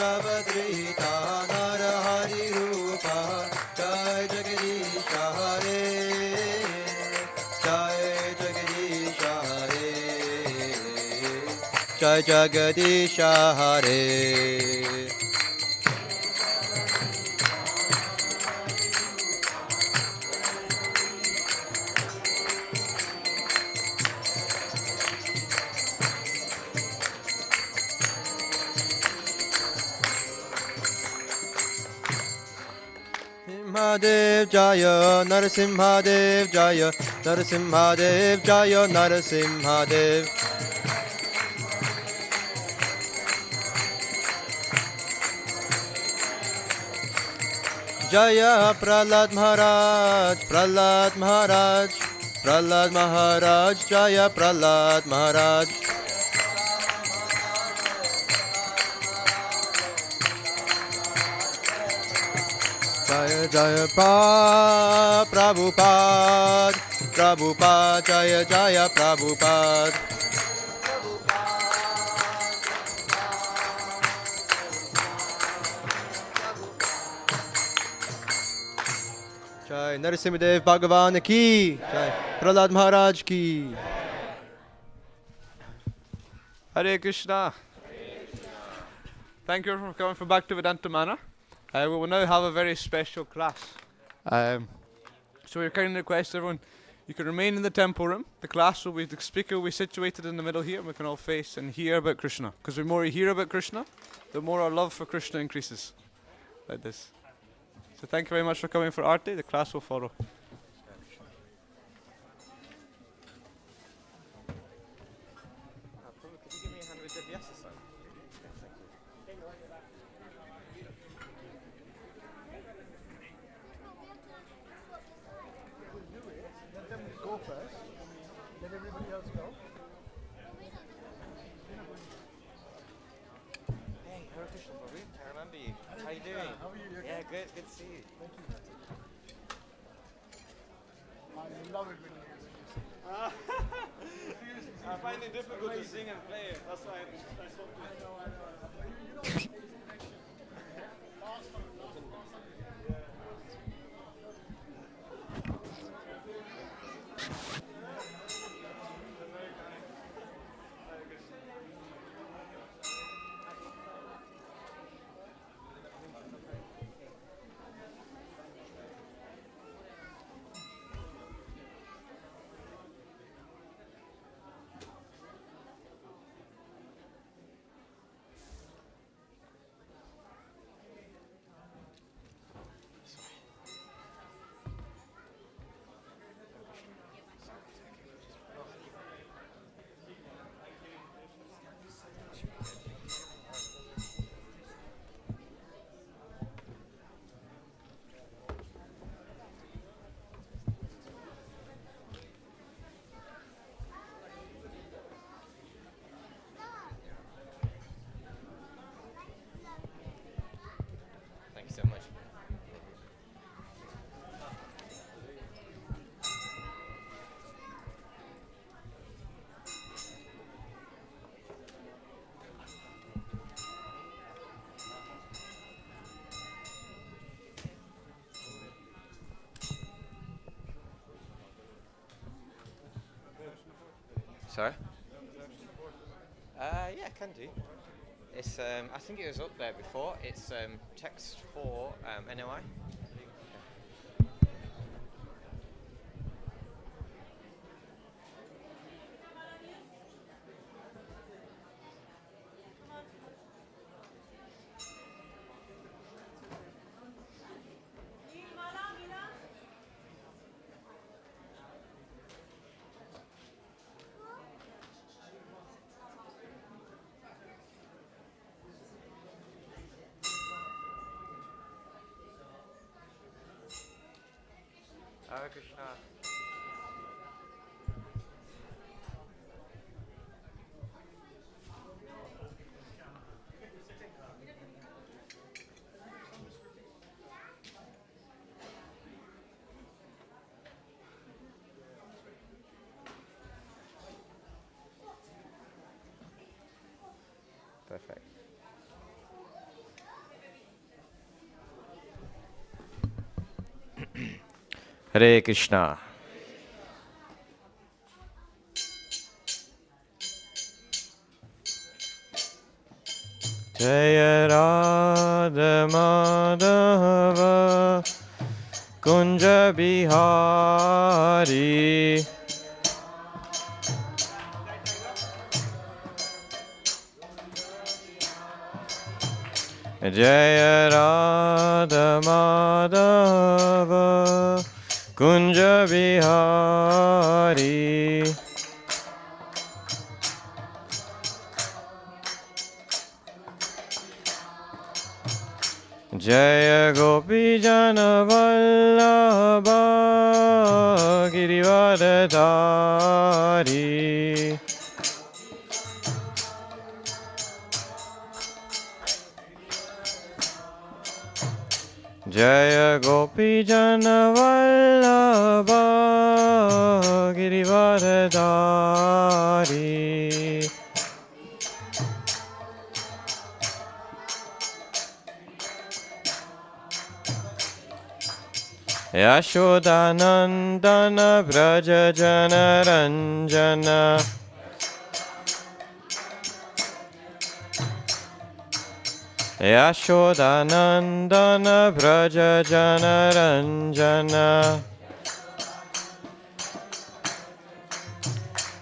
Vrishabhadrita Narahari Rupa Jai Jagadisha Hare Jai Jagadisha Hare Jai Jagadisha Hare Narasimhadev Jaya, Narasimhadev Jaya, Narasimhadev Jaya, Narasimhadev. Jaya Prahlad Maharaj, Prahlad Maharaj, Prahlad Maharaj, Jaya Prahlad Maharaj. Jaya Jaya Prabhupada, Prabhupada, Jaya Jaya Prabhupada. Jai Narasimhadev Bhagavan ki, Jai Prahlad Maharaj ki. Hare Krishna. Thank you for coming from Bhaktivedanta Manor. We will now have a very special class. So we're kindly request everyone, you can remain in the temple room. The speaker will be situated in the middle here, and we can all face and hear about Krishna. Because the more we hear about Krishna, the more our love for Krishna increases. Like this. So thank you very much for coming for Aarti. The class will follow. How you doing? How are you? Yeah, good. Good to see you. Thank you. I love it when you sing. I find it difficult to sing and play. That's why I stopped. I know. So much. Sorry? Yeah, can do. It's I think it was up there before. It's text for NOI. Hare Krishna. Perfect. Hare Krishna. Jaya Radha Madhava Kunja Bihari Jaya Radha Madhava Kunja Bihari Jaya Gopi Jana Vallabha Girivardhari Jaya Gopi Jana Vallabha Girivardhari Yashodanandana Braja Jana Ranjana Yashodanandana Braja Jana Ranjana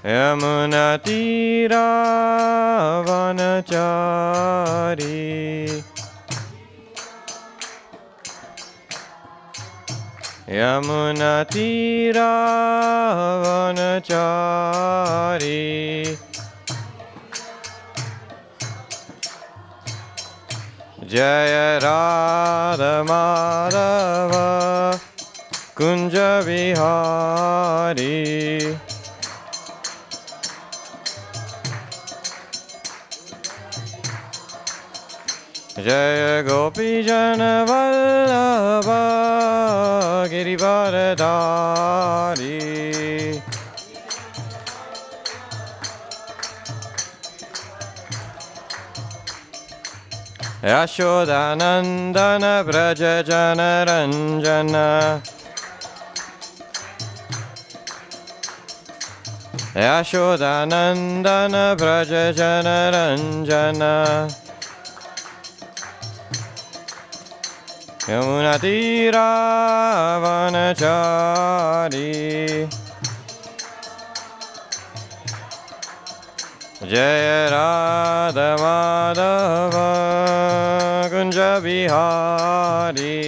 Yamuna Tira Vanachari Yamuna Tira Vanachari Jaya Radha Madhava Kunja Vihari Jaya Gopi Jana Vallabha Girivardhari Yashodanandana Braja Jana Ranjana Yashodanandana Braja Jana Ranjana Yamuna Tira Vanachari Jaya Radha Madhava Kunja Bihari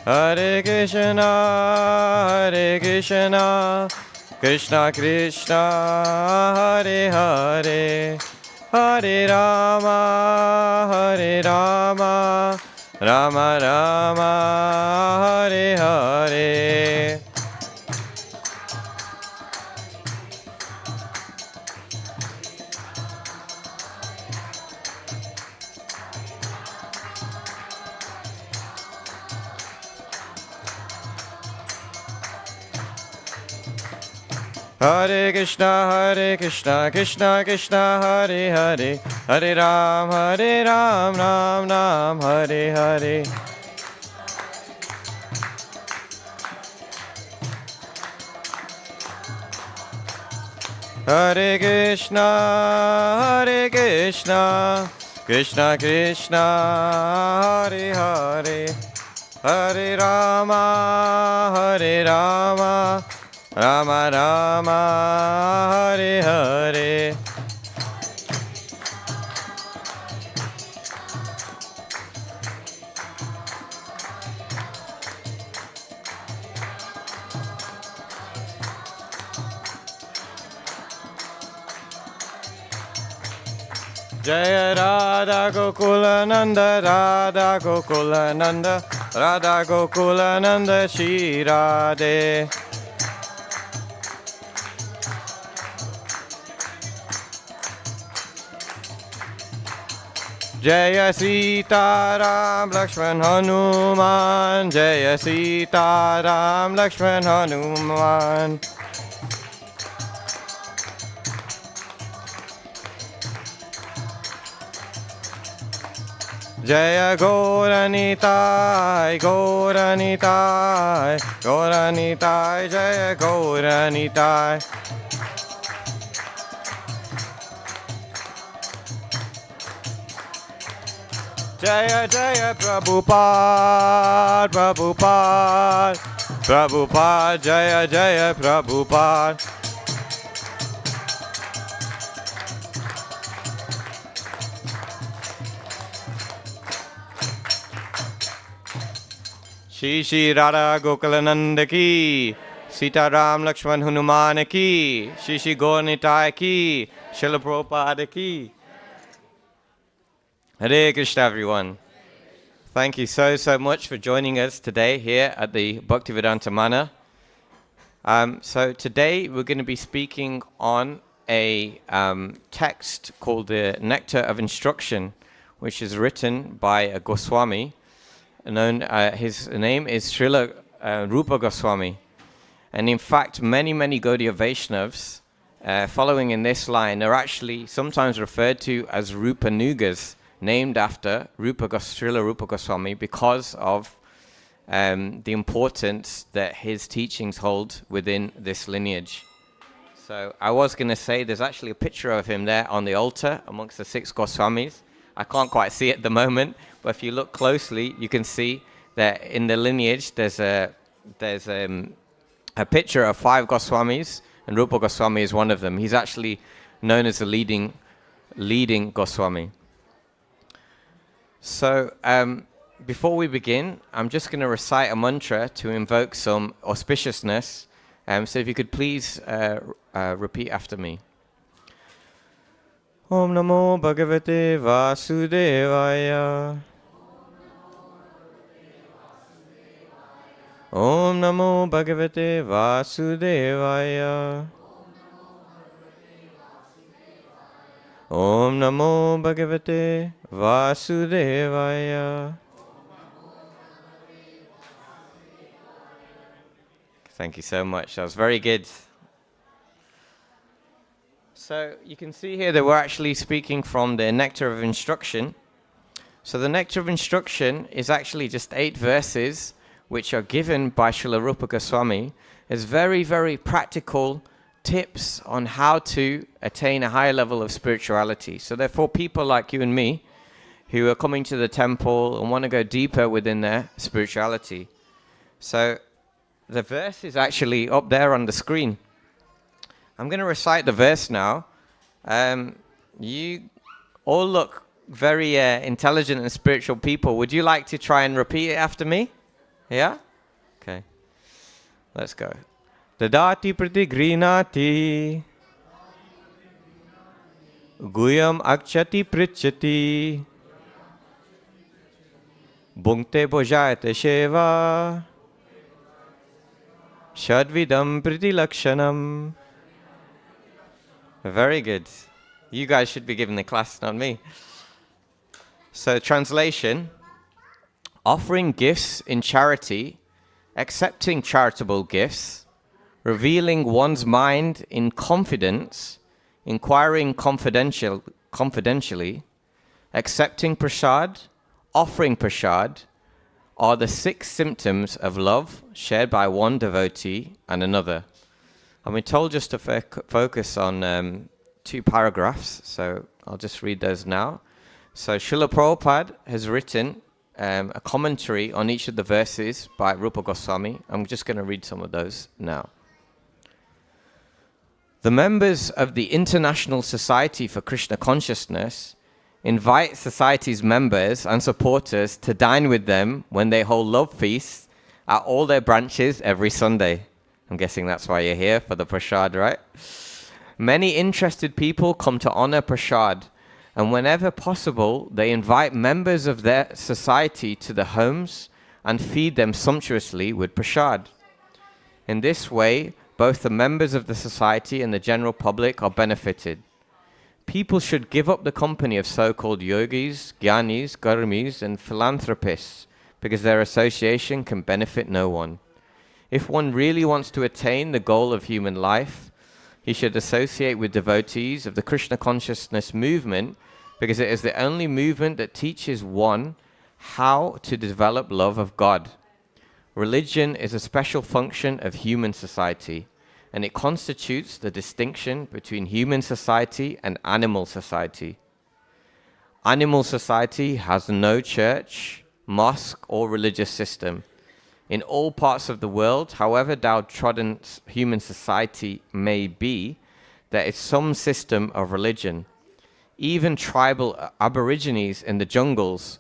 Hare Krishna Hare Krishna Krishna Krishna Hare Hare Hare Rama Hare Rama Rama Rama Hare Hare Hare Krishna, Krishna Krishna, Hare Hare, Hare Ram, Ram Ram, Hare Hare. Hare Krishna, Krishna Krishna, Hare Hare, Hare Rama, Rama Rama, Hare Hare. Jaya Radha Gokula Nanda, Radha Gokula Nanda, Radha Gokula Nanda, Shri Radhe. Jaya Sita Ram Lakshman Hanuman, Jaya Sita Ram Lakshman Hanuman. Jaya Gauranitai, Gauranitai, Gauranitai, Jaya Gauranitai. Jaya Jaya Prabhupada, Prabhupada, Prabhupada, Jaya Jaya Prabhupada. Shri Shri Radha Gokulananda ki, Sita Ram Lakshman Hanuman ki, Shri Shri Gauranitai ki, Srila Prabhupada ki. Hare Krishna, everyone. Thank you so much for joining us today here at the Bhaktivedanta Manor. So today we're going to be speaking on a text called the Nectar of Instruction, which is written by a Goswami. His name is Srila Rupa Goswami. And in fact, many Gaudiya Vaishnavas following in this line are actually sometimes referred to as Rupa Nugas, named after Srila Rupa Goswami because of the importance that his teachings hold within this lineage. So I was going to say there's actually a picture of him there on the altar amongst the 6 Goswamis. I can't quite see it at the moment, but if you look closely, you can see that in the lineage there's a picture of 5 Goswamis, and Rupa Goswami is one of them. He's actually known as the leading Goswami. So before we begin, I'm just going to recite a mantra to invoke some auspiciousness. So if you could please repeat after me. Om Namo Bhagavate Vasudevaya. Om Namo Bhagavate Vasudevaya. Om Namo Bhagavate Vasudevaya. Thank you so much. That was very good. So you can see here that we're actually speaking from the Nectar of Instruction. So the Nectar of Instruction is actually just 8 verses which are given by Srila Rupa Goswami as very practical tips on how to attain a higher level of spirituality. So therefore, people like you and me who are coming to the temple and want to go deeper within their spirituality. So the verse is actually up there on the screen. I'm going to recite the verse now. You all look very intelligent and spiritual people. Would you like to try and repeat it after me? Yeah? Okay. Let's go. Dadati pratigrinati Guyam akchati prichati Bhunkte bhojayate sheva Shadvidam pritilakshanam. Very good. You guys should be giving the class, not me. So translation: offering gifts in charity, accepting charitable gifts, revealing one's mind in confidence, inquiring confidentially, accepting prasad, offering prasad, are the 6 symptoms of love shared by one devotee and another. And we're told just to focus on 2 paragraphs, so I'll just read those now. So Srila Prabhupada has written a commentary on each of the verses by Rupa Goswami. I'm just going to read some of those now. The members of the International Society for Krishna Consciousness invite society's members and supporters to dine with them when they hold love feasts at all their branches every Sunday. I'm guessing that's why you're here, for the prasad, right? Many interested people come to honor prasad, and whenever possible, they invite members of their society to the homes and feed them sumptuously with prasad. In this way, both the members of the society and the general public are benefited. People should give up the company of so-called yogis, jnanis, gurmis, and philanthropists, because their association can benefit no one. If one really wants to attain the goal of human life, he should associate with devotees of the Krishna consciousness movement, because it is the only movement that teaches one how to develop love of God. Religion is a special function of human society, and it constitutes the distinction between human society and animal society. Animal society has no church, mosque, or religious system. In all parts of the world, however downtrodden human society may be, there is some system of religion. Even tribal aborigines in the jungles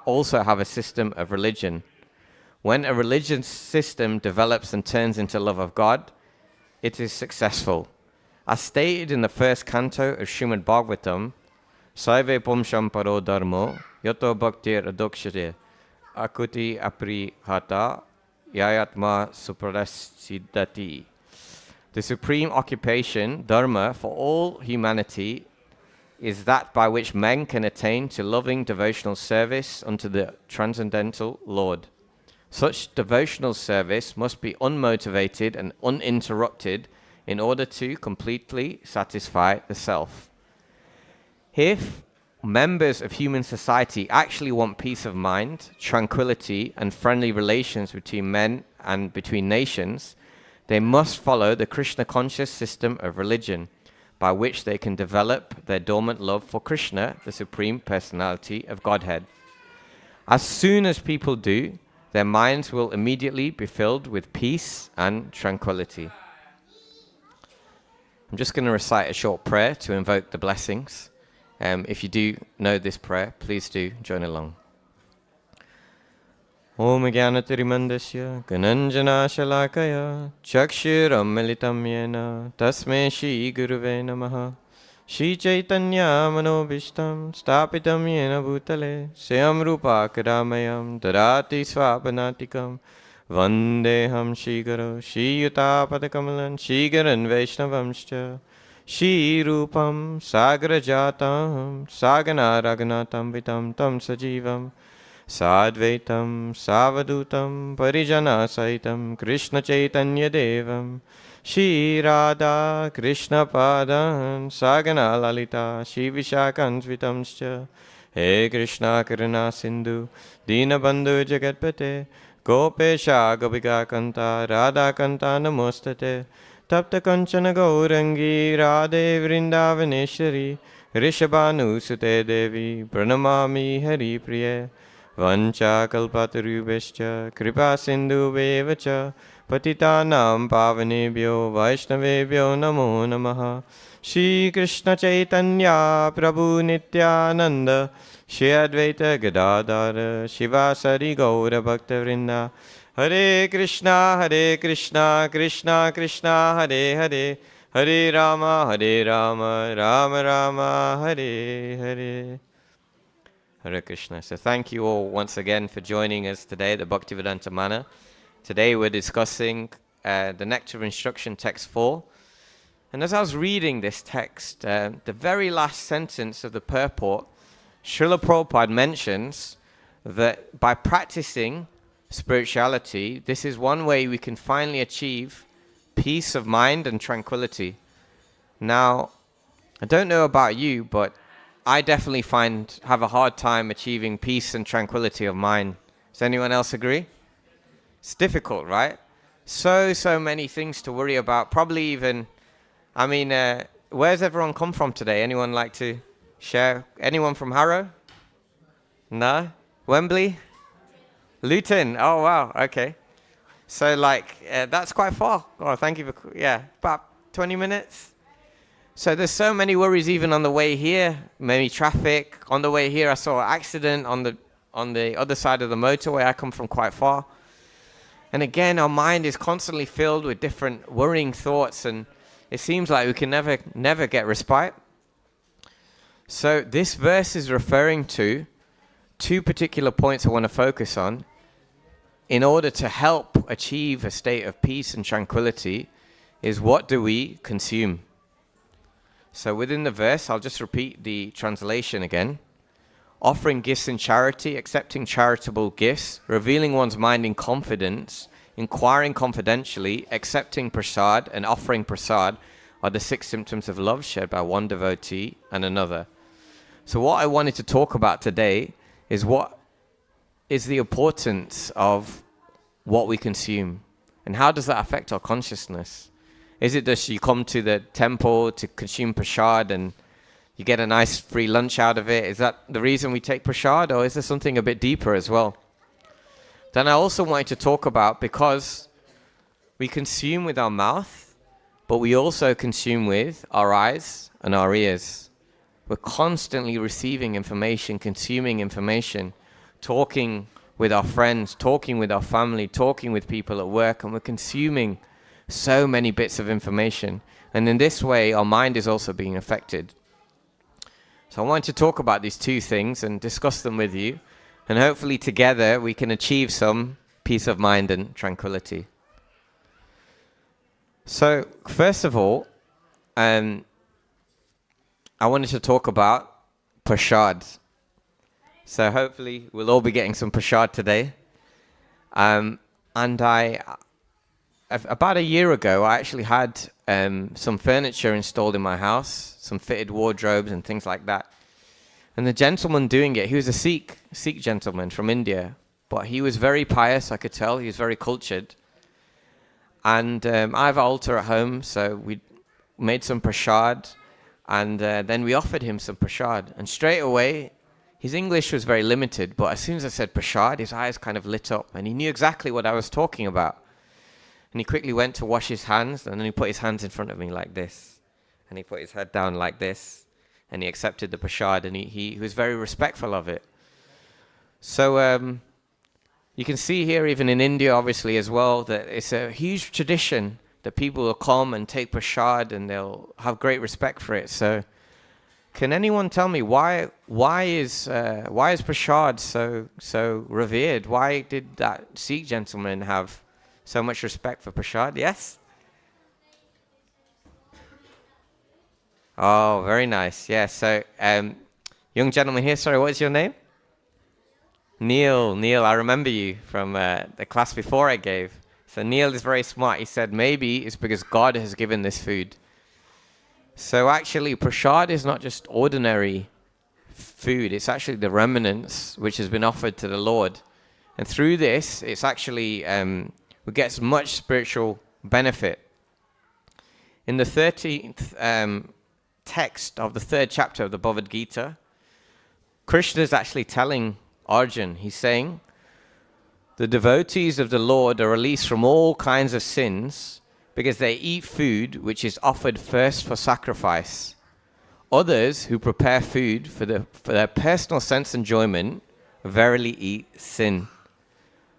also have a system of religion. When a religious system develops and turns into love of God, it is successful. As stated in the first canto of Srimad Bhagavatam, Saive Pumsham Paro Dharmo, Yato Bhaktir Adokshire, Akuti Apri Hata, Yayatma Suprasiddhati. The supreme occupation, dharma, for all humanity is that by which men can attain to loving devotional service unto the transcendental Lord. Such devotional service must be unmotivated and uninterrupted in order to completely satisfy the self. If members of human society actually want peace of mind, tranquility, and friendly relations between men and between nations, they must follow the Krishna-conscious system of religion, by which they can develop their dormant love for Krishna, the Supreme Personality of Godhead. As soon as people do, their minds will immediately be filled with peace and tranquility. I'm just going to recite a short prayer to invoke the blessings. If you do know this prayer, please do join along. Om Jnanatirimandasya Gananjana Shalakaya Chakshiram Militam Yena Tasme Shri Guruve Namaha Shri Chaitanya Manobishtam Stapitam Yena Bhutale Swayam Rupa Kadamayam Dadati Swapanatikam Vandeham Shri Guru Shri Yuta Padakamalan Shri Garan Vaishnavamscha Shri Rupam Sagrajatam Sagana Raghunatam Vitam Tam Sajivam Sadvaitam Savadutam Parijana Saitam Krishna Chaitanya Devam Shri Radha Krishna Padan Sagana Lalita Shri Vishakan Svitamscha He Krishna Karuna Sindhu Dinabandhu Jagatpate Gopesha Gopika Kanta Radha Kanta Namostate Tapta Kanchana Gaurangi Radhe Vrindavaneshwari Rishabhanu Sute Devi Pranamami Hari Priya Vancha kalpatarubhascha kripa sindhuvevacha patitanam pavanebhyo vaishnavebhyo namo namaha Shri Krishna Chaitanya Prabhu Nityananda Shri Advaita Gadadhara Shivasari Gaura Bhaktavrinda Hare Krishna Krishna Krishna Hare Hare Hare Rama Rama Rama Hare Hare. Hare Krishna. So thank you all once again for joining us today at the Bhaktivedanta Manor. Today we're discussing the Nectar of Instruction, text 4. And as I was reading this text, the very last sentence of the purport, Srila Prabhupada mentions that by practicing spirituality, this is one way we can finally achieve peace of mind and tranquility. Now, I don't know about you, but I definitely have a hard time achieving peace and tranquility of mind. Does anyone else agree? It's difficult, right? So many things to worry about. Probably even, where's everyone come from today? Anyone like to share? Anyone from Harrow? No? Wembley? Luton? Oh, wow. Okay. So, that's quite far. Oh, thank you for, about 20 minutes. So there's so many worries even on the way here, maybe traffic. On the way here I saw an accident on the other side of the motorway. I come from quite far. And again, our mind is constantly filled with different worrying thoughts, and it seems like we can never get respite. So this verse is referring to two particular points I want to focus on in order to help achieve a state of peace and tranquility. Is what do we consume? So within the verse, I'll just repeat the translation again. Offering gifts in charity, accepting charitable gifts, revealing one's mind in confidence, inquiring confidentially, accepting prasad, and offering prasad are the 6 symptoms of love shared by one devotee and another. So what I wanted to talk about today is what is the importance of what we consume, and how does that affect our consciousness? Is it just you come to the temple to consume prasad and you get a nice free lunch out of it? Is that the reason we take prasad, or is there something a bit deeper as well? Then I also wanted to talk about, because we consume with our mouth, but we also consume with our eyes and our ears. We're constantly receiving information, consuming information, talking with our friends, talking with our family, talking with people at work, and we're consuming so many bits of information. And in this way, our mind is also being affected. So I want to talk about these two things and discuss them with you. And hopefully together we can achieve some peace of mind and tranquility. So first of all, I wanted to talk about prasad. So hopefully we'll all be getting some prasad today. And about a year ago, I actually had some furniture installed in my house, some fitted wardrobes and things like that. And the gentleman doing it, he was a Sikh gentleman from India, but he was very pious, I could tell. He was very cultured. And I have an altar at home, so we made some prasad, and then we offered him some prasad. And straight away, his English was very limited, but as soon as I said prasad, his eyes kind of lit up, and he knew exactly what I was talking about. And he quickly went to wash his hands, and then he put his hands in front of me like this. And he put his head down like this. And he accepted the prasad, and he was very respectful of it. So you can see here, even in India, obviously, as well, that it's a huge tradition that people will come and take prasad, and they'll have great respect for it. So can anyone tell me why is prasad so revered? Why did that Sikh gentleman have so much respect for prasad? Yes? Oh, very nice. Yeah, so young gentleman here, sorry, what is your name? Neil, I remember you from the class before I gave. So Neil is very smart. He said maybe it's because God has given this food. So actually, prasad is not just ordinary food. It's actually the remnants which has been offered to the Lord. And through this, it's actually, we get much spiritual benefit. In the 13th text of the 3rd chapter of the Bhagavad Gita, Krishna is actually telling Arjun, he's saying, the devotees of the Lord are released from all kinds of sins because they eat food which is offered first for sacrifice. Others who prepare food for their personal sense enjoyment verily eat sin.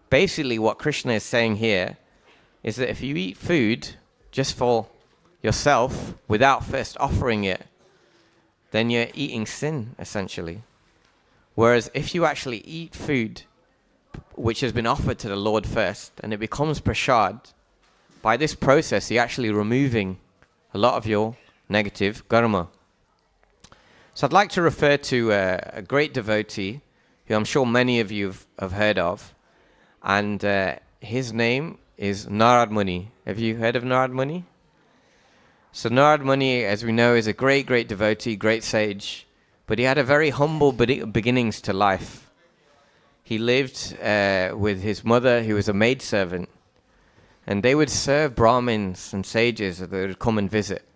Basically what Krishna is saying here is that if you eat food just for yourself without first offering it, then you're eating sin, essentially. Whereas if you actually eat food which has been offered to the Lord first, and it becomes prasad, by this process you're actually removing a lot of your negative karma. So I'd like to refer to a great devotee who I'm sure many of you have heard of, and his name is Narad Muni. Have you heard of Narad Muni? So Narad Muni, as we know, is a great devotee, great sage, but he had a very humble beginnings to life. He lived with his mother, who was a maidservant, and they would serve Brahmins and sages that would come and visit.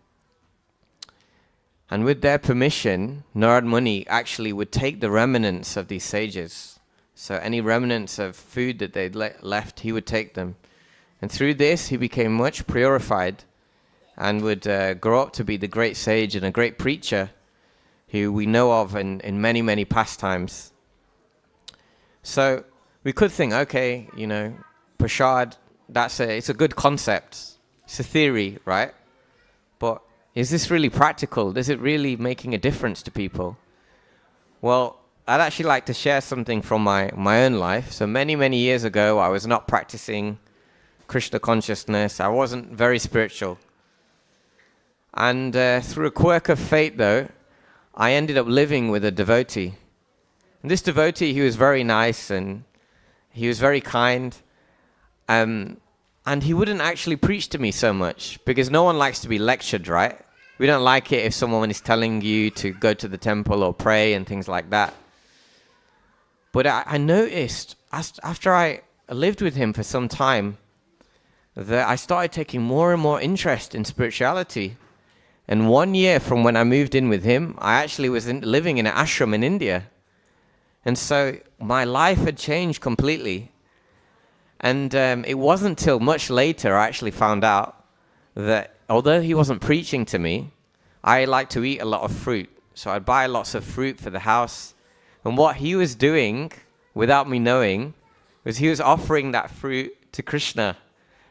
And with their permission, Narad Muni actually would take the remnants of these sages. So any remnants of food that they'd left, he would take them. And through this, he became much purified and would grow up to be the great sage and a great preacher who we know of in many pastimes. So we could think, okay, prasad, it's a good concept. It's a theory, right? But is this really practical? Is it really making a difference to people? Well, I'd actually like to share something from my own life. So many years ago, I was not practicing Krishna consciousness. I wasn't very spiritual. And through a quirk of fate, though, I ended up living with a devotee. And this devotee, he was very nice and he was very kind. And he wouldn't actually preach to me so much because no one likes to be lectured, right? We don't like it if someone is telling you to go to the temple or pray and things like that. But I noticed after I lived with him for some time that I started taking more and more interest in spirituality. And 1 year from when I moved in with him, I actually was living in an ashram in India. And so my life had changed completely. And it wasn't till much later I actually found out that although he wasn't preaching to me, I like to eat a lot of fruit. So I'd buy lots of fruit for the house. And what he was doing, without me knowing, was he was offering that fruit to Krishna.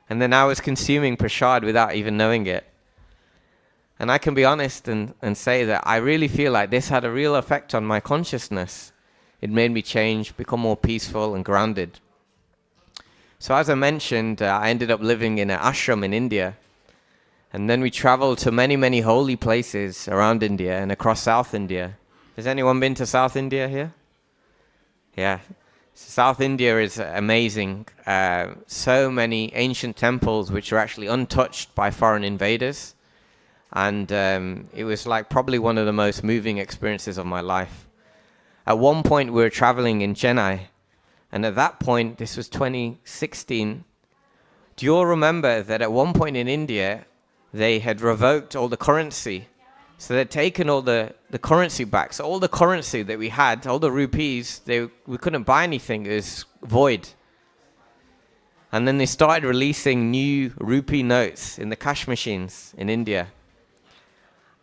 And then I was consuming prasad without even knowing it. And I can be honest and say that I really feel like this had a real effect on my consciousness. It made me change, become more peaceful and grounded. So as I mentioned, I ended up living in an ashram in India. And then we traveled to many, many holy places around India and across South India. Has anyone been to South India here? Yeah. South India is amazing. So many ancient temples which are actually untouched by foreign invaders. And it was like probably one of the most moving experiences of my life. At one point we were traveling in Chennai. And at that point, this was 2016. Do you all remember that at one point in India, they had revoked all the currency? So they'd taken all the currency back. So all the currency that we had, all the rupees, we couldn't buy anything. It was void. And then they started releasing new rupee notes in the cash machines in India.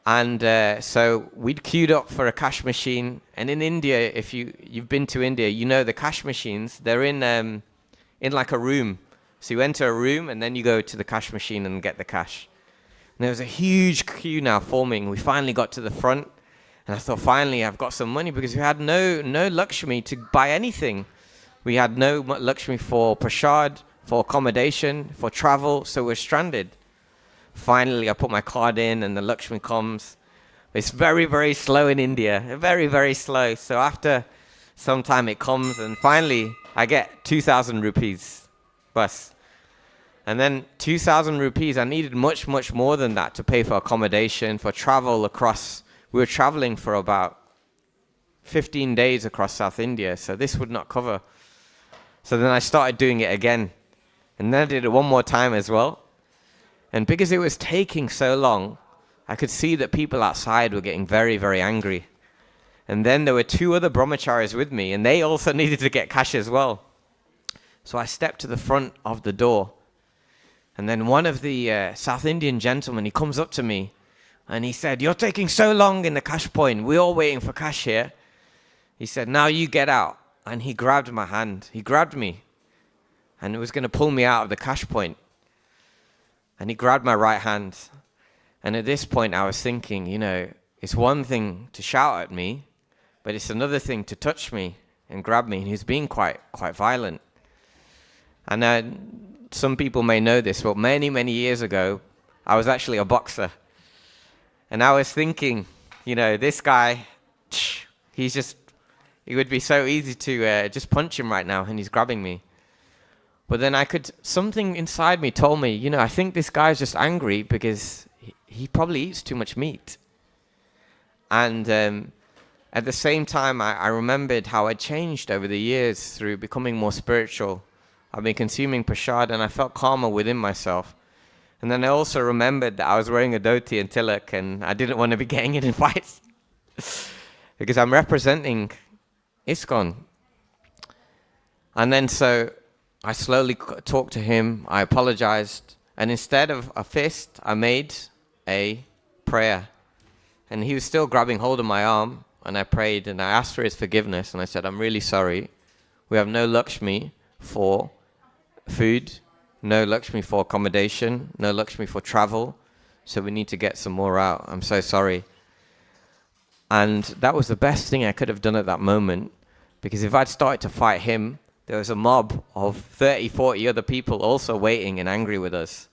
And so we'd queued up for a cash machine. And in India, if you've been to India, you know the cash machines, they're in like a room. So you enter a room and then you go to the cash machine and get the cash. And there was a huge queue now forming. We finally got to the front. And I thought, finally, I've got some money, because we had no Lakshmi to buy anything. We had no Lakshmi for prasad, for accommodation, for travel. So we're stranded. Finally, I put my card in and the Lakshmi comes. It's very, very slow in India. Very, very slow. So after some time it comes, and finally I get 2,000 rupees bus. And then 2,000 rupees, I needed much, much more than that to pay for accommodation, for travel across. We were traveling for about 15 days across South India. So this would not cover. So then I started doing it again. And then I did it one more time as well. And because it was taking so long, I could see that people outside were getting very, very angry. And then there were 2 other brahmacharis with me, and they also needed to get cash as well. So I stepped to the front of the door. And then one of the South Indian gentlemen, he comes up to me, and he said, "You're taking so long in the cash point. We're all waiting for cash here." He said, "Now you get out." And he grabbed my hand. He grabbed me. And he was going to pull me out of the cash point. And he grabbed my right hand. And at this point I was thinking, it's one thing to shout at me, but it's another thing to touch me and grab me. And he's being quite violent. And some people may know this, but many, many years ago, I was actually a boxer. And I was thinking, this guy, it would be so easy to just punch him right now, and he's grabbing me. But then something inside me told me, I think this guy's just angry because he probably eats too much meat. And at the same time, I remembered how I changed over the years through becoming more spiritual. I've been consuming prasad, and I felt calmer within myself. And then I also remembered that I was wearing a dhoti and tilak, and I didn't want to be getting in fights because I'm representing ISKCON. And then so I slowly talked to him, I apologized, and instead of a fist, I made a prayer. And he was still grabbing hold of my arm, and I prayed, and I asked for his forgiveness, and I said, "I'm really sorry. We have no Lakshmi for food, no Lakshmi for accommodation, no Lakshmi for travel, so we need to get some more out. I'm so sorry." And that was the best thing I could have done at that moment, because if I'd started to fight him, there was a mob of 30, 40 other people also waiting and angry with us.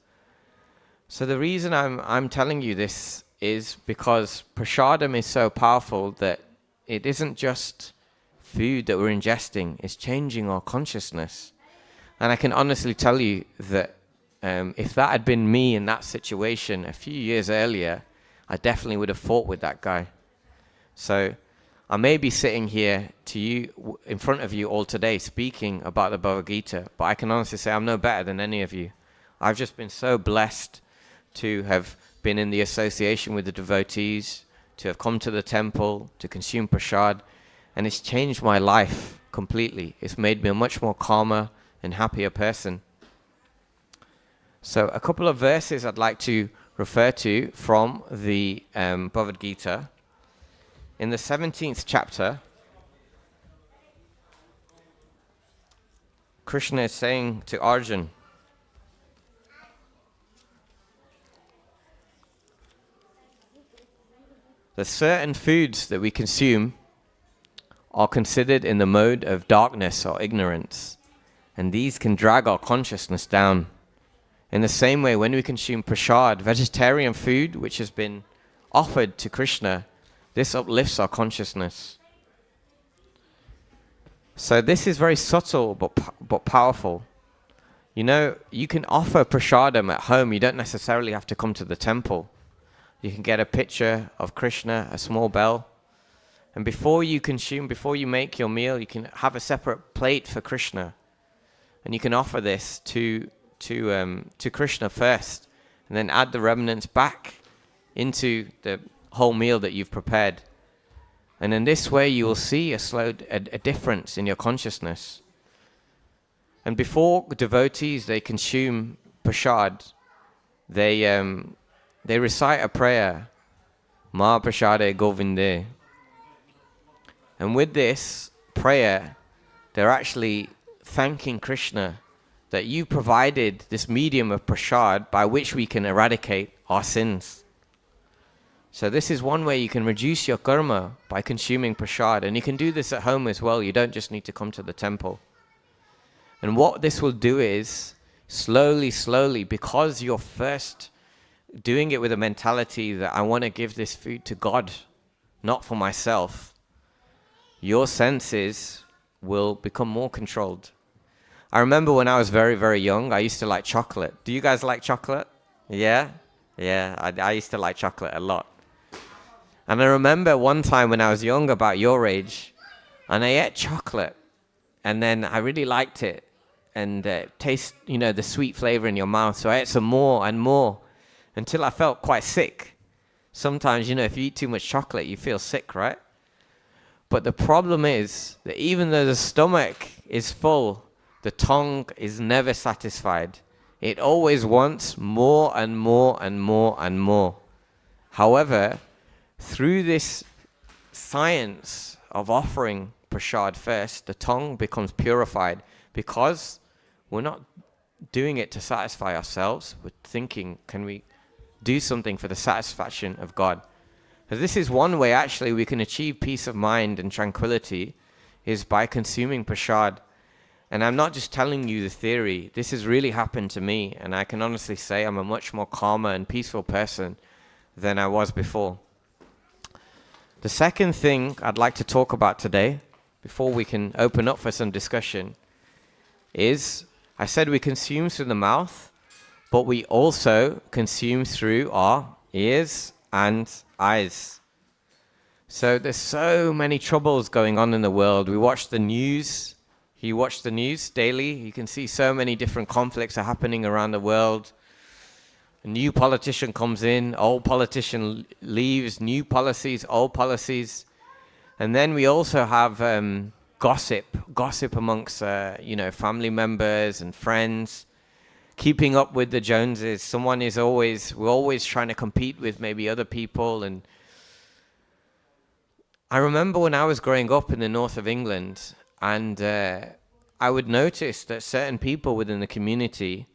So the reason I'm telling you this is because prasadam is so powerful that it isn't just food that we're ingesting, it's changing our consciousness. And I can honestly tell you that if that had been me in that situation a few years earlier, I definitely would have fought with that guy. So I may be sitting here to you, in front of you all today, speaking about the Bhagavad Gita, but I can honestly say I'm no better than any of you. I've just been so blessed to have been in the association with the devotees, to have come to the temple, to consume prasad, and it's changed my life completely. It's made me a much more calmer and happier person. So a couple of verses I'd like to refer to from the Bhagavad Gita. In the 17th chapter, Krishna is saying to Arjuna, that certain foods that we consume are considered in the mode of darkness or ignorance, and these can drag our consciousness down. In the same way, when we consume prasad, vegetarian food which has been offered to Krishna, this uplifts our consciousness. So this is very subtle but powerful. You know, you can offer prasadam at home. You don't necessarily have to come to the temple. You can get a picture of Krishna, a small bell, and before you make your meal, you can have a separate plate for Krishna, and you can offer this to Krishna first, and then add the remnants back into the whole meal that you've prepared. And in this way, you will see a difference in your consciousness. And before devotees they consume prasad, they recite a prayer, Ma Prasade Govinde. And with this prayer, they're actually thanking Krishna that you provided this medium of prasad by which we can eradicate our sins. So this is one way you can reduce your karma, by consuming prasad. And you can do this at home as well. You don't just need to come to the temple. And what this will do is, slowly, because you're first doing it with a mentality that I want to give this food to God, not for myself, your senses will become more controlled. I remember when I was very, very young, I used to like chocolate. Do you guys like chocolate? Yeah? Yeah, I used to like chocolate a lot. And I remember one time when I was young, about your age, and I ate chocolate, and then I really liked it, and taste, the sweet flavor in your mouth. So I ate some more and more until I felt quite sick. Sometimes, if you eat too much chocolate, you feel sick, right? But the problem is that even though the stomach is full, the tongue is never satisfied. It always wants more and more and more and more. However, through this science of offering prasad first, the tongue becomes purified, because we're not doing it to satisfy ourselves. We're thinking, can we do something for the satisfaction of God? Because this is one way actually we can achieve peace of mind and tranquility, is by consuming prasad. And I'm not just telling you the theory. This has really happened to me, and I can honestly say I'm a much more calmer and peaceful person than I was before. The second thing I'd like to talk about today, before we can open up for some discussion, is, I said we consume through the mouth, but we also consume through our ears and eyes. So there's so many troubles going on in the world. We watch the news. You watch the news daily. You can see so many different conflicts are happening around the world. A new politician comes in, old politician leaves, new policies, old policies. And then we also have gossip amongst, family members and friends, keeping up with the Joneses. We're always trying to compete with maybe other people. And I remember when I was growing up in the north of England, and I would notice that certain people within the community,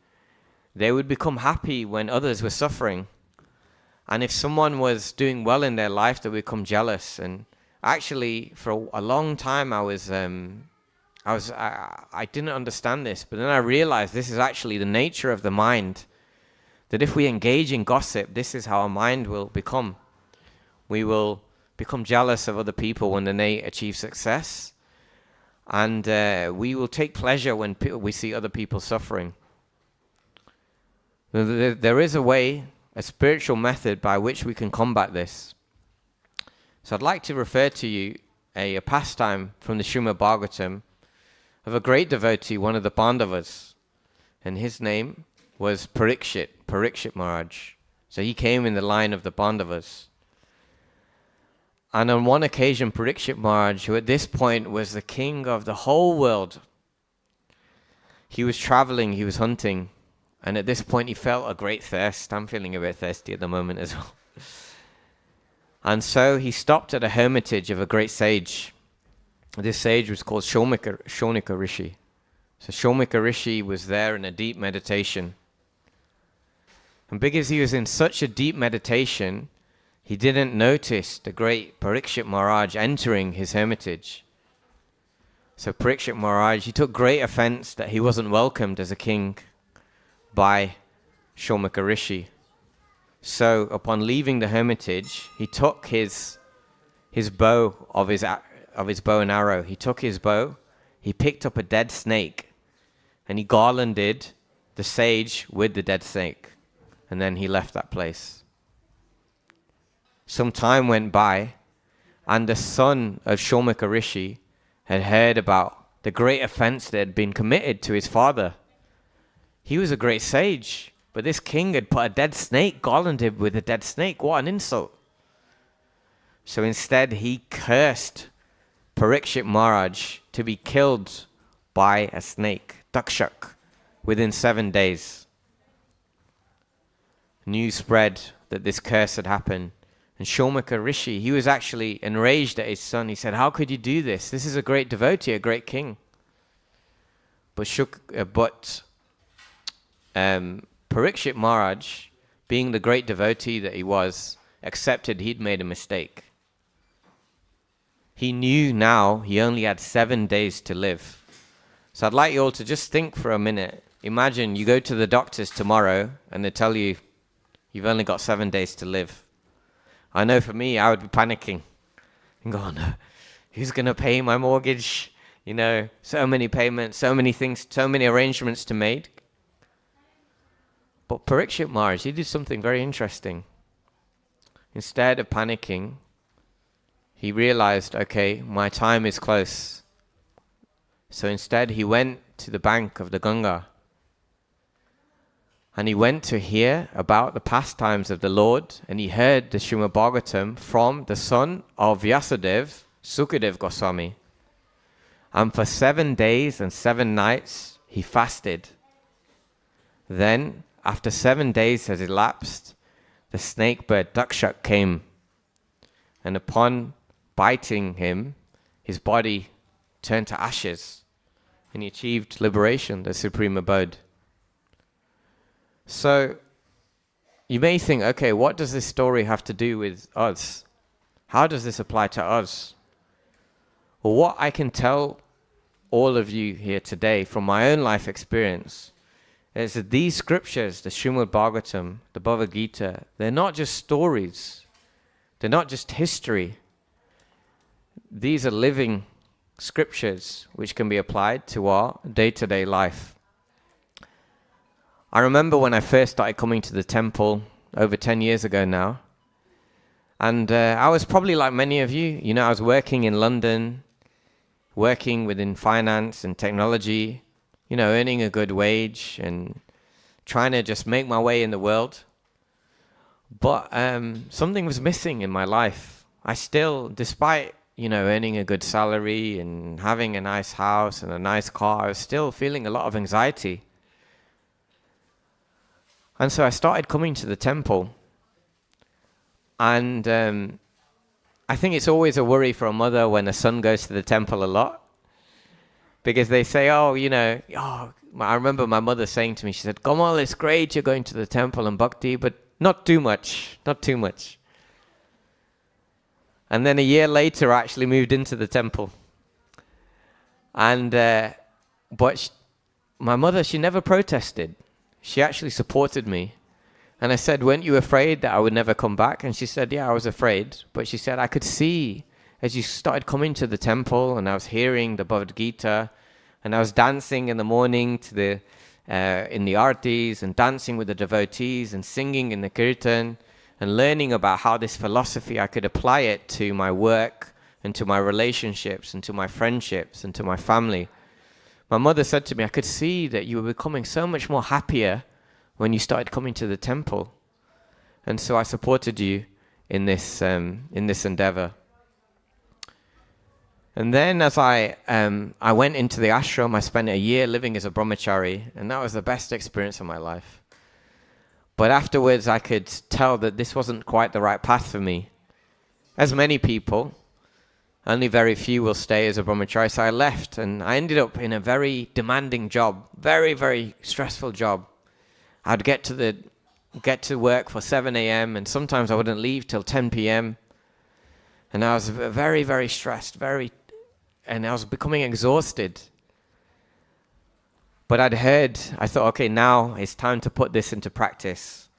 they would become happy when others were suffering. And if someone was doing well in their life, they would become jealous. And actually, for a long time, I didn't understand this, but then I realized this is actually the nature of the mind. That if we engage in gossip, this is how our mind will become. We will become jealous of other people when they achieve success, and we will take pleasure when we see other people suffering. There is a way, a spiritual method by which we can combat this. So I'd like to refer to you a pastime from the Srimad Bhagavatam of a great devotee, one of the Pandavas, and his name was Parikshit Maharaj. So he came in the line of the Pandavas. And on one occasion, Parikshit Maharaj, who at this point was the king of the whole world, he was traveling, he was hunting, and at this point he felt a great thirst. I'm feeling a bit thirsty at the moment as well. And so he stopped at a hermitage of a great sage. This sage was called Shonika Rishi. So Shonika Rishi was there in a deep meditation. And because he was in such a deep meditation, he didn't notice the great Parikshit Maharaj entering his hermitage. So Parikshit Maharaj, he took great offense that he wasn't welcomed as a king by Shonika Rishi. So upon leaving the hermitage, he took his bow of his bow and arrow. He took his bow, he picked up a dead snake, and he garlanded the sage with the dead snake. And then he left that place. Some time went by, and the son of Shonika Rishi had heard about the great offense that had been committed to his father. He was a great sage, but this king had put a dead snake, garlanded with a dead snake. What an insult. So instead he cursed Parikshit Maharaj to be killed by a snake, Dakshak, within 7 days. News spread that this curse had happened. And Shonika Rishi, he was actually enraged at his son. He said, how could you do this? This is a great devotee, a great king. But Parikshit Maharaj, being the great devotee that he was, accepted he'd made a mistake. He knew now he only had 7 days to live. So I'd like you all to just think for a minute. Imagine you go to the doctors tomorrow and they tell you you've only got 7 days to live. I know for me, I would be panicking and go, oh no, who's going to pay my mortgage? You know, so many payments, so many things, so many arrangements to make. But Parikshit Maharaj, he did something very interesting. Instead of panicking, he realized, okay, my time is close. So instead he went to the bank of the Ganga. And he went to hear about the pastimes of the Lord, and he heard the Srimad Bhagavatam from the son of Vyasadeva, Sukadev Goswami. And for 7 days and 7 nights, he fasted. Then, after 7 days had elapsed, the snake bird Dakshak came. And upon biting him, his body turned to ashes, and he achieved liberation, the supreme abode. So, you may think, okay, what does this story have to do with us? How does this apply to us? Well, what I can tell all of you here today from my own life experience is that these scriptures, the Srimad Bhagavatam, the Bhagavad Gita, they're not just stories. They're not just history. These are living scriptures which can be applied to our day-to-day life. I remember when I first started coming to the temple over 10 years ago now. And I was probably like many of you. You know, I was working in London, working within finance and technology, you know, earning a good wage and trying to just make my way in the world. But something was missing in my life. I still, despite, you know, earning a good salary and having a nice house and a nice car, I was still feeling a lot of anxiety. And so I started coming to the temple. And I think it's always a worry for a mother when a son goes to the temple a lot. Because they say, oh, you know, I remember my mother saying to me, she said, Kamal, it's great you're going to the temple and bhakti, but not too much, not too much. And then a year later, I actually moved into the temple. And, my mother, she never protested. She actually supported me. And I said, weren't you afraid that I would never come back? And she said, yeah, I was afraid. But she said, I could see as you started coming to the temple and I was hearing the Bhagavad Gita and I was dancing in the morning to the in the artis and dancing with the devotees and singing in the kirtan and learning about how this philosophy, I could apply it to my work and to my relationships and to my friendships and to my family. My mother said to me, I could see that you were becoming so much more happier when you started coming to the temple. And so I supported you in this endeavor. And then as I went into the ashram, I spent a year living as a brahmachari, and that was the best experience of my life. But afterwards, I could tell that this wasn't quite the right path for me. As many people, only very few will stay as a brahmachari, so I left, and I ended up in a very demanding job, very, very stressful job. I'd get to work for 7 a.m. and sometimes I wouldn't leave till 10 p.m. And I was very, very stressed, and I was becoming exhausted. But I thought, okay, now it's time to put this into practice.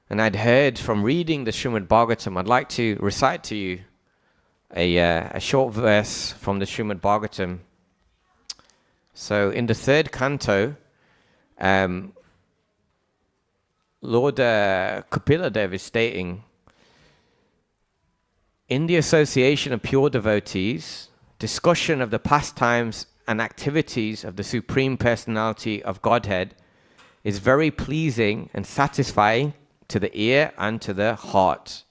And I'd heard from reading the Srimad Bhagavatam, I'd like to recite to you a short verse from the Srimad Bhagavatam. So in the third canto, Lord Kapila Dev is stating, in the association of pure devotees, discussion of the pastimes and activities of the Supreme Personality of Godhead is very pleasing and satisfying to the ear and to the heart.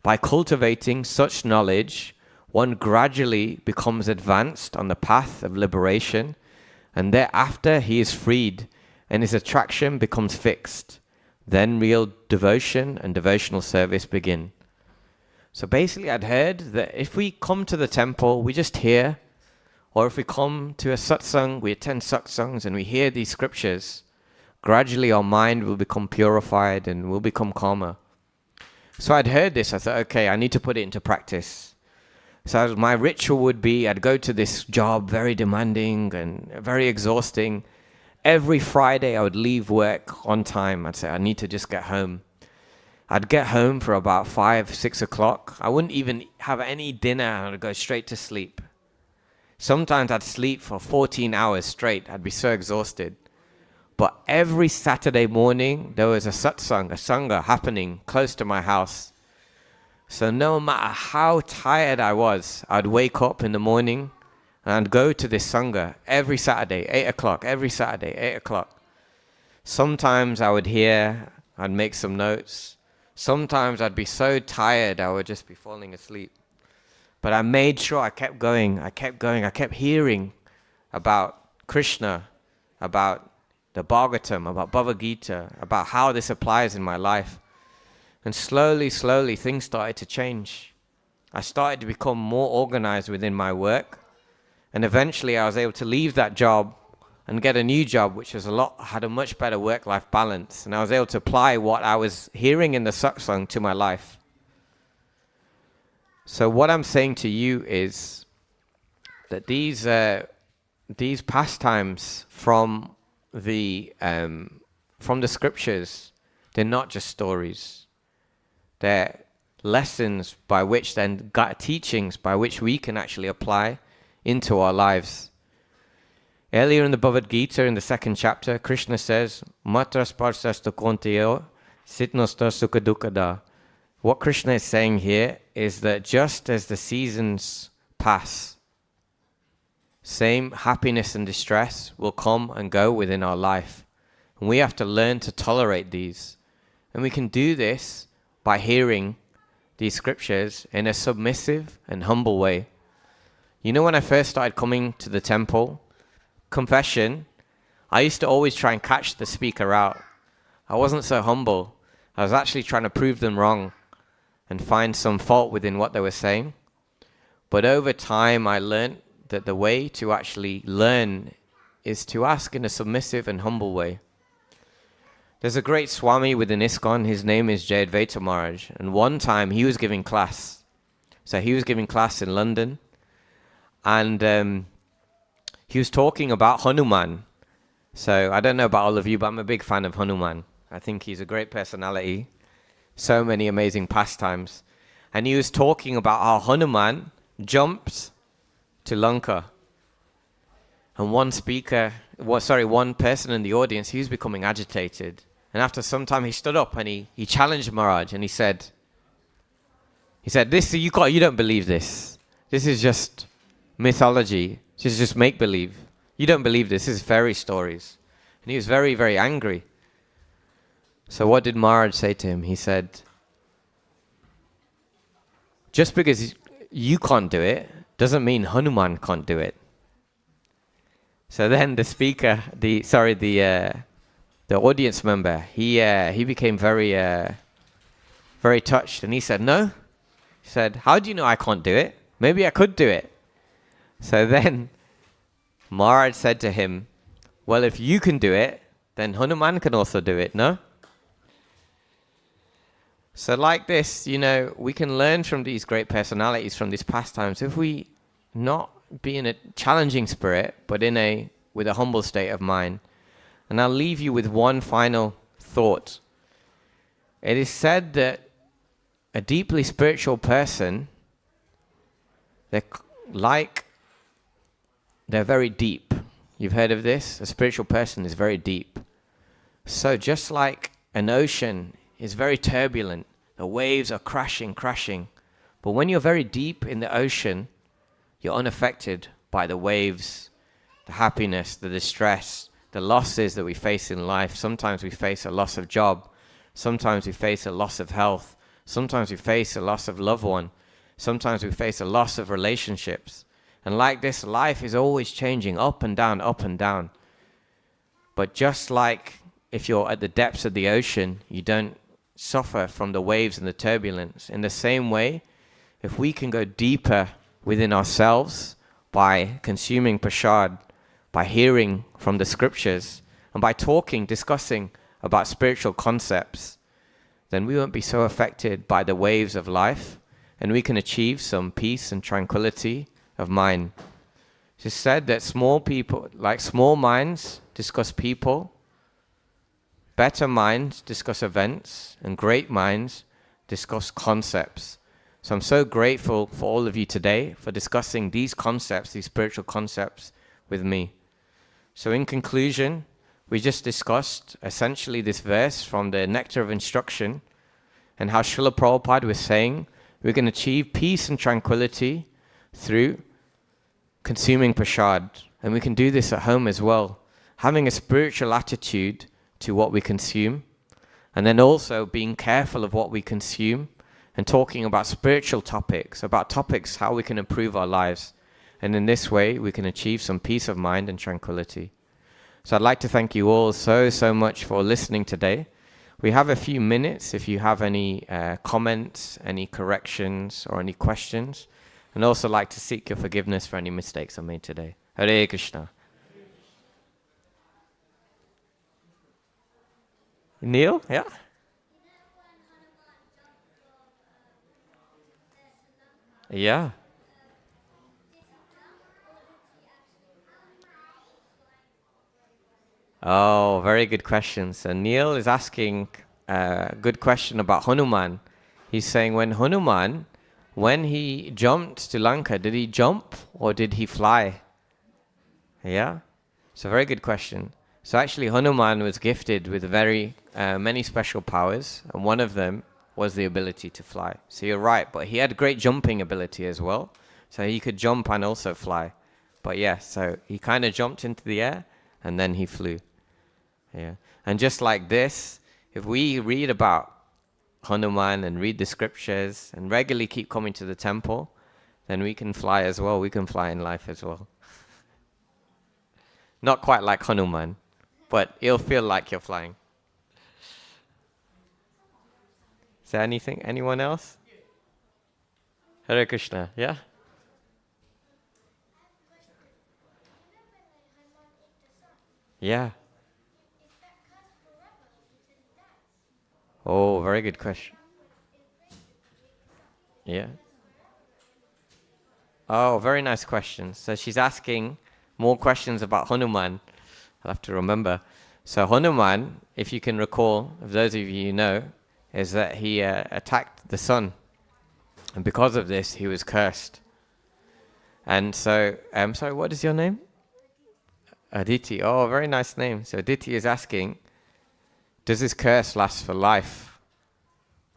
By cultivating such knowledge, one gradually becomes advanced on the path of liberation, and thereafter he is freed and his attraction becomes fixed. Then real devotion and devotional service begin. So basically I'd heard that if we come to the temple, we just hear, or if we come to a satsang, we attend satsangs and we hear these scriptures, gradually our mind will become purified and will become calmer. So I'd heard this, I thought, okay, I need to put it into practice. So my ritual would be, I'd go to this job, very demanding and very exhausting. Every Friday I would leave work on time. I'd say, I need to just get home. I'd get home for about 5, 6 o'clock. I wouldn't even have any dinner and I'd go straight to sleep. Sometimes I'd sleep for 14 hours straight. I'd be so exhausted. But every Saturday morning, there was a satsang, a sangha happening close to my house. So no matter how tired I was, I'd wake up in the morning and go to this sangha every Saturday, 8 o'clock, every Saturday, 8 o'clock. Sometimes I would hear, I'd make some notes. Sometimes I'd be so tired, I would just be falling asleep. But I made sure I kept going, I kept hearing about Krishna, about the Bhagavatam, about Bhagavad Gita, about how this applies in my life. And slowly, things started to change. I started to become more organized within my work. And eventually I was able to leave that job and get a new job, which had a much better work-life balance. And I was able to apply what I was hearing in the satsang to my life. So what I'm saying to you is that these pastimes from the scriptures, they're not just stories. They're lessons by which then teachings by which we can actually apply into our lives. Earlier in the Bhagavad Gita, in the second chapter, Krishna says, Matra sparsastu kontiyo sitnosta sukadukada. What Krishna is saying here is that just as the seasons pass, same happiness and distress will come and go within our life. And we have to learn to tolerate these. And we can do this by hearing these scriptures in a submissive and humble way. You know, when I first started coming to the temple, confession, I used to always try and catch the speaker out. I wasn't so humble. I was actually trying to prove them wrong and find some fault within what they were saying. But over time, I learned that the way to actually learn is to ask in a submissive and humble way. There's a great Swami within ISKCON. His name is Bhaktivedanta Manor. And one time he was giving class. So he was giving class in London. And he was talking about Hanuman. So I don't know about all of you, but I'm a big fan of Hanuman. I think he's a great personality. So many amazing pastimes. And he was talking about how Hanuman jumped to Lanka. And one speaker one person in the audience, he was becoming agitated. And after some time, he stood up and he challenged Maharaj, and he said, "This you don't believe this. This is just mythology. This is just make believe. You don't believe this. This is fairy stories." And he was very, very angry. So what did Maharaj say to him? He said, "Just because you can't do it doesn't mean Hanuman can't do it." So then the speaker, the audience member, he became very, very touched, and he said, "No." He said, "How do you know I can't do it? Maybe I could do it." So then Maharaj said to him, "Well, if you can do it, then Hanuman can also do it, no?" So like this, we can learn from these great personalities, from these pastimes, if we not be in a challenging spirit, but with a humble state of mind. And I'll leave you with one final thought. It is said that a deeply spiritual person, they're very deep. You've heard of this? A spiritual person is very deep. So just like an ocean is very turbulent, the waves are crashing. But when you're very deep in the ocean, you're unaffected by the waves, the happiness, the distress, the losses that we face in life. Sometimes we face a loss of job. Sometimes we face a loss of health. Sometimes we face a loss of loved one. Sometimes we face a loss of relationships. And like this, life is always changing up and down, up and down. But just like if you're at the depths of the ocean, you don't suffer from the waves and the turbulence. In the same way, if we can go deeper within ourselves by consuming prasad, by hearing from the scriptures, and by discussing about spiritual concepts, then we won't be so affected by the waves of life, and we can achieve some peace and tranquility of mind. It's said that small minds discuss people, better minds discuss events, and great minds discuss concepts. So I'm so grateful for all of you today for discussing these concepts, these spiritual concepts with me. So in conclusion, we just discussed essentially this verse from the Nectar of Instruction, and how Srila Prabhupada was saying we can achieve peace and tranquility through consuming prasad. And we can do this at home as well, having a spiritual attitude to what we consume, and then also being careful of what we consume, and talking about spiritual topics, about topics how we can improve our lives. And in this way, we can achieve some peace of mind and tranquility. So I'd like to thank you all so much for listening today. We have a few minutes if you have any comments, any corrections, or any questions. And also like to seek your forgiveness for any mistakes I made today. Hare Krishna. Neil? Yeah? Yeah. Oh, very good question. So Neil is asking a good question about Hanuman. He's saying when he jumped to Lanka, did he jump or did he fly? Yeah? It's a very good question. So actually Hanuman was gifted with very many special powers, and one of them was the ability to fly. So you're right, but he had great jumping ability as well. So he could jump and also fly. But yeah, so he kind of jumped into the air and then he flew. Yeah. And just like this, if we read about Hanuman and read the scriptures and regularly keep coming to the temple, then we can fly as well. We can fly in life as well. Not quite like Hanuman, but it'll feel like you're flying. Is there anyone else? Hare Krishna, yeah? Yeah. Oh, very good question. Yeah. Oh, very nice question. So she's asking more questions about Hanuman. I'll have to remember. So Hanuman, if you can recall, if those of you know, is that he attacked the sun. And because of this, he was cursed. And so, sorry, what is your name? Aditi. Oh, very nice name. So Aditi is asking, does this curse last for life?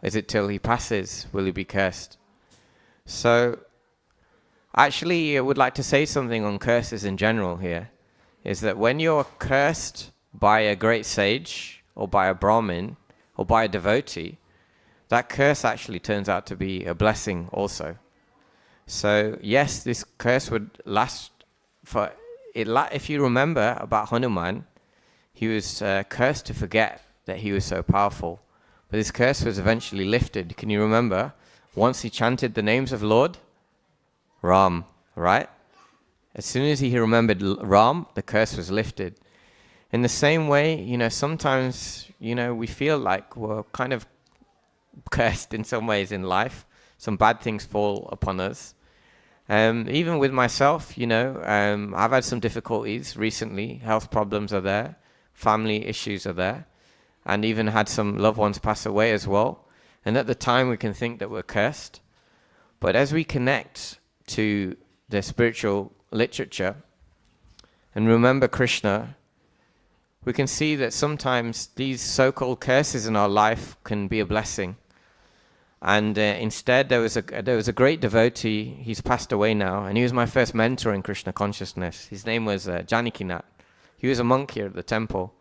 Is it till he passes? Will he be cursed? So actually, I would like to say something on curses in general here. Is that when you're cursed by a great sage, or by a Brahmin, or by a devotee, that curse actually turns out to be a blessing also. So yes, this curse would last for it. If you remember about Hanuman, he was cursed to forget that he was so powerful. But this curse was eventually lifted. Can you remember? Once he chanted the names of Lord Ram, right? As soon as he remembered Ram, the curse was lifted. In the same way, sometimes, we feel like we're kind of cursed in some ways in life. Some bad things fall upon us. Even with myself, I've had some difficulties recently. Health problems are there. Family issues are there. And even had some loved ones pass away as well. And at the time we can think that we're cursed. But as we connect to the spiritual literature and remember Krishna, we can see that sometimes these so-called curses in our life can be a blessing. And instead, there was a great devotee. He's passed away now, and he was my first mentor in Krishna consciousness. His name was Janakinath. He was a monk here at the temple.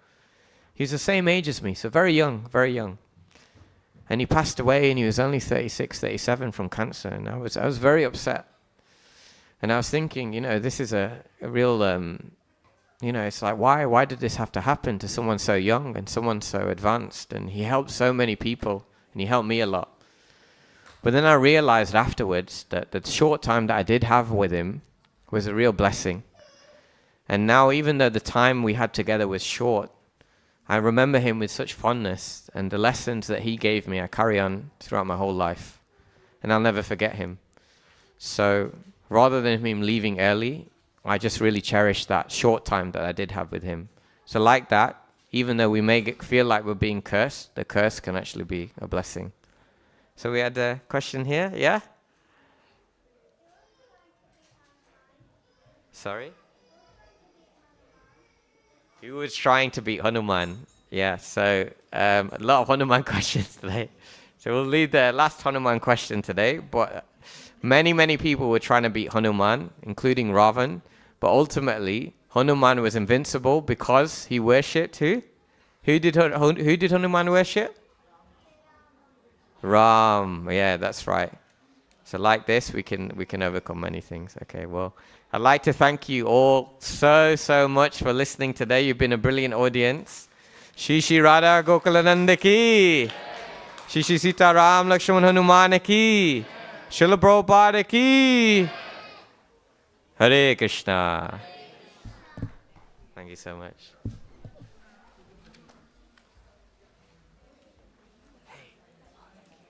He was the same age as me, so very young, very young. And he passed away, and he was only 36, 37 from cancer. And I was very upset. And I was thinking, this is a real, it's like, why did this have to happen to someone so young and someone so advanced? And he helped so many people, and he helped me a lot. But then I realized afterwards that the short time that I did have with him was a real blessing. And now, even though the time we had together was short, I remember him with such fondness, and the lessons that he gave me, I carry on throughout my whole life. And I'll never forget him. So rather than him leaving early, I just really cherish that short time that I did have with him. So like that, even though we may feel like we're being cursed, the curse can actually be a blessing. So we had a question here, yeah? Sorry? Who was trying to beat Hanuman? Yeah, so a lot of Hanuman questions today. So we'll leave the last Hanuman question today, but many people were trying to beat Hanuman, including Ravan, but ultimately Hanuman was invincible because he worshipped who? Who did Hanuman worship? Ram. Yeah, that's right. So like this, we can overcome many things. Okay, well, I'd like to thank you all so much for listening today. You've been a brilliant audience. Shri Shri Radha Gokulananda ki. Shri Shri Sita Ram Lakshman Hanuman ki. Srila Prabhupada ki. Hare Krishna. Thank you so much.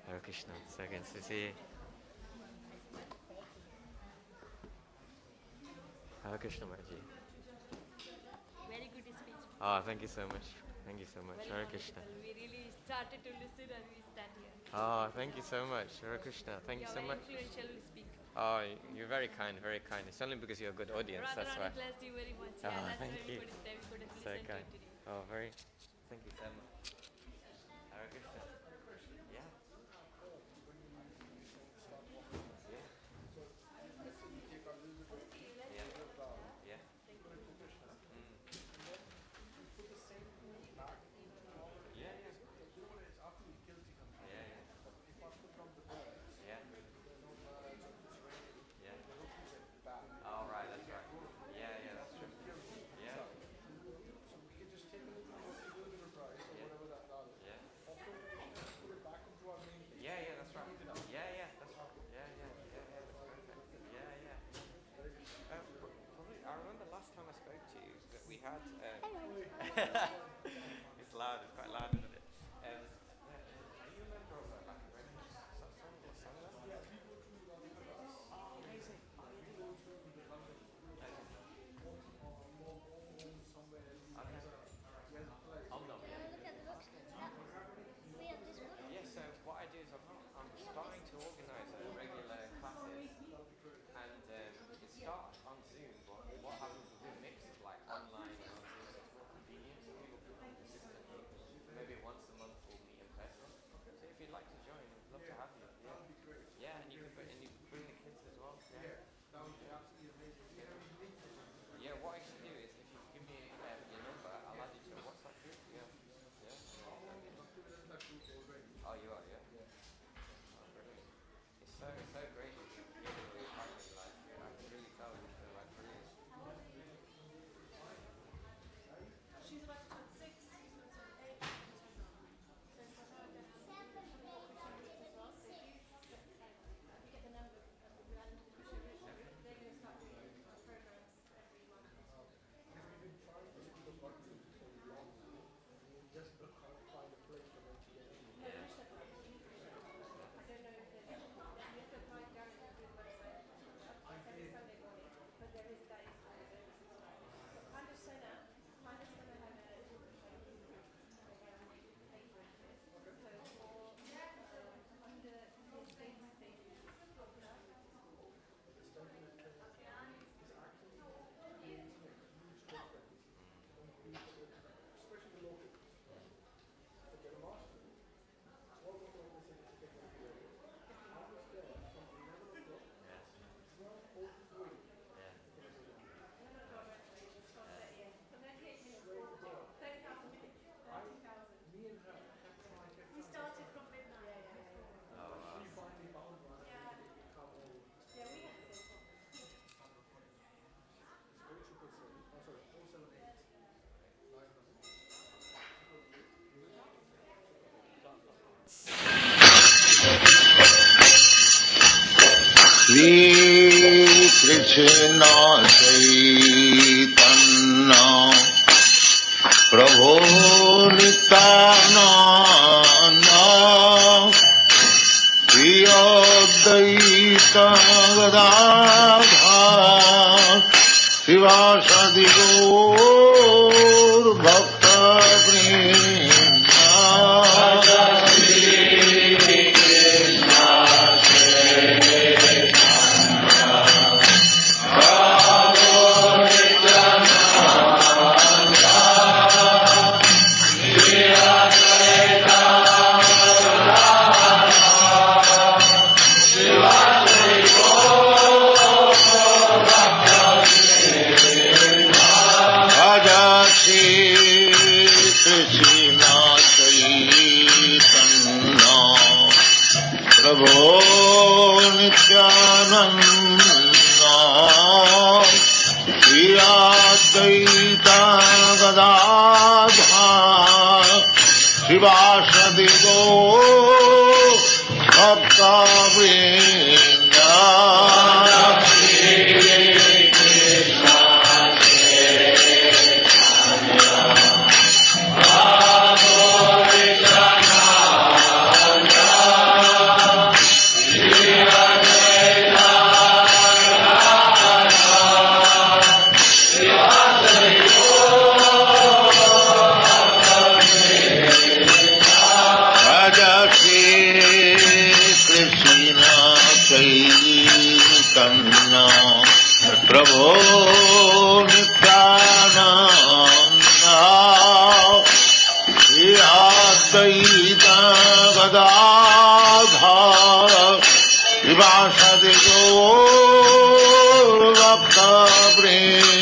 Hare Krishna. Second, Sisi. Hare Krishna, Maji. Very good speech. Oh, thank you so much. Thank you so much. Hare Krishna. We really started to listen and we stand here. Oh, thank you so much. Hare Krishna. Thank you so much. Influential speaker. Oh, you're very kind, very kind. It's only because you're a good audience, that's why. Blessed you very much. Oh, Yeah, that's thank very you. good step. Could have So listened to kind. it today. Oh, very. Thank you so much. Hare Krishna. Yeah. Yeah. All right, that's right. Yeah, that's true. Yeah. Yeah. Prabhu Nityananda Shri Advaita Gadadhar Shivasadi Gaur Bhakta Shivasadi Gaur Bhakta Vrinda Prabhu Nityananda Shri Advaita Gadadhar Shivasadi Gaur Bhakta Vrinda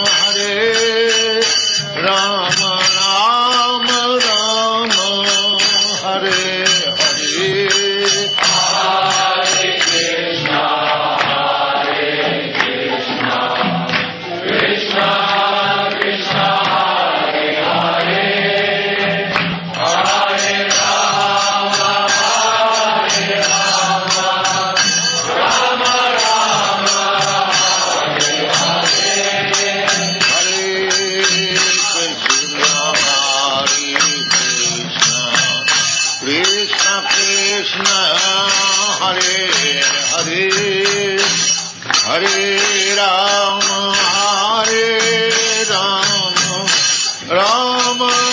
Hare Ram, Rama Rama, Hare Hare. Hare Krishna, Krishna Krishna, Hare Hare, Hare Rama, Rama Rama, Krishna Krishna, Hare Hare, Hare Rama, Rama